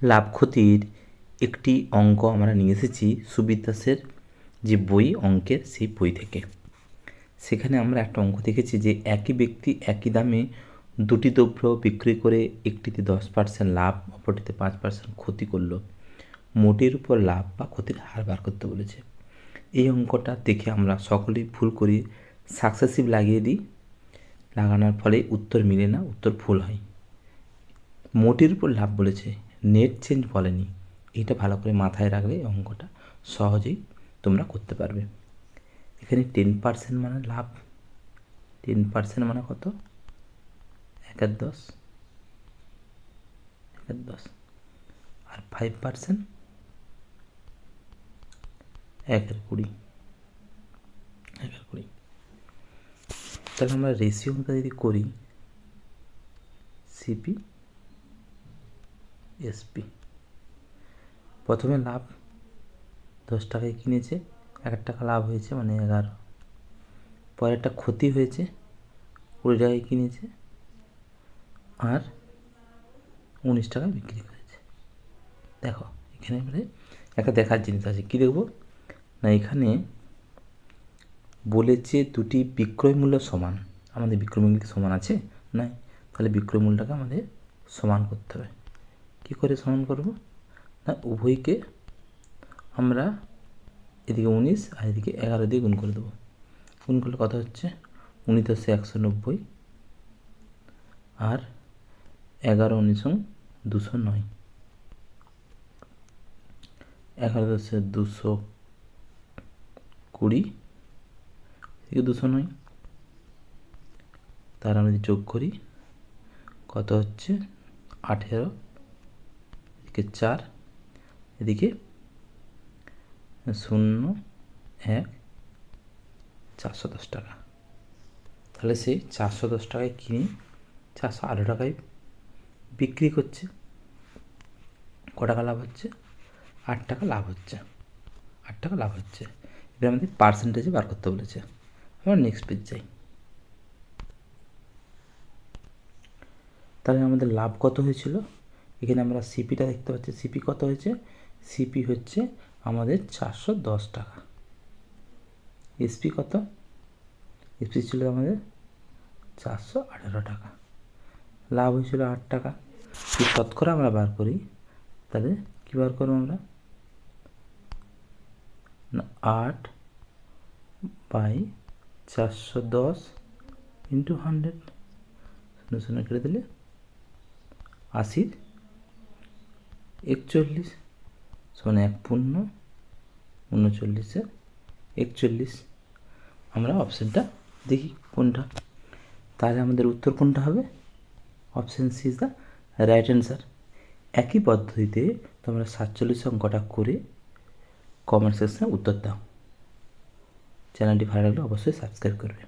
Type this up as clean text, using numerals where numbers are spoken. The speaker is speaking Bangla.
লাভ ক্ষতির একটি অঙ্ক আমরা নিয়ে এসেছি সুবির যে বই অঙ্কের সেই বই থেকে। সেখানে আমরা একটা অঙ্ক দেখেছি যে একই ব্যক্তি একই দামে দুটি দ্রব্য বিক্রি করে একটিতে 10% লাভ অপরটিতে 5% ক্ষতি করলো। মোটের উপর লাভ বা ক্ষতির হার বার করতে বলেছে। এই অঙ্কটা দেখে আমরা সকলেই ভুল করি, সাকসেসিভ লাগিয়ে দিই, লাগানোর ফলে উত্তর মিলে না, উত্তর ভুল হয়। মোটের উপর লাভ বলেছে, নেট চেঞ্জ বলেনি। এটা ভালো করে মাথায় রাখলে অঙ্কটা সহজেই তোমরা করতে পারবে। এখানে 10% মানে লাভ, 10% মানে কত? 1/10, 1/10, আর 5% 1/20, 1/20। তাহলে আমরা রেশিওটা যদি করি সিপি এসপি, প্রথমে লাভ 10 টাকায় কিনেছে, 1 টাকা লাভ হয়েছে মানে 11। পরেরটা ক্ষতি হয়েছে, 20 টাকায় কিনেছে আর 19 টাকায় বিক্রি করেছে। দেখো এখানে মানে একটা দেখার জিনিস আছে, কী দেখব না, এখানে বলেছে দুটি বিক্রয় মূল্য সমান। আমাদের বিক্রয় মূল্য কি সমান আছে? না। তাহলে বিক্রয় মূল্যটাকে আমাদের সমান করতে হবে। কী করে সমান করব না, উভয়কে আমরা এদিকে 19 আর এদিকে 11 দিয়ে গুণ করে দেবো। গুণ করলে কত হচ্ছে? 19 × 190 আর 11 × 209, 11 × 220, এদিকে 209। তার আমরা যদি যোগ করি কত হচ্ছে? 18, এদিকে 4, এদিকে 0, 1, 410 টাকা। তাহলে সেই 410 টাকায় কিনে 408 টাকায় বিক্রি করছে। ক টাকা লাভ হচ্ছে? 8 টাকা লাভ হচ্ছে, 8 টাকা লাভ হচ্ছে। এবার আমাদের পার্সেন্টেজে বার করতে বলেছে। আমরা নেক্সট পেজ যাই। তাহলে আমাদের লাভ কত হয়েছিল? এখানে আমরা সিপিটা দেখতে পাচ্ছি। সিপি কত হয়েছে? সিপি হচ্ছে আমাদের 410 টাকা। এসপি কত? এসপি ছিল আমাদের 418 টাকা। লাভ হয়েছিল 8 টাকা। যদি শতকরা আমরা বার করি তাহলে কী বার করবো আমরা? না, 8/410 × 100, 0 0 কেটে দিলে 80 41 সমান 1 পূর্ণ 39 41। আমরা অপশানটা দেখি কোনটা। তাহলে আমাদের উত্তর কোনটা হবে? Option C is the right answer. একই পদ্ধতিতে তোমরা 47 অঙ্কটা করে কমেন্ট সেকশনে উত্তর দাও। চ্যানেলটি ভালো লাগলে অবশ্যই সাবস্ক্রাইব করবে।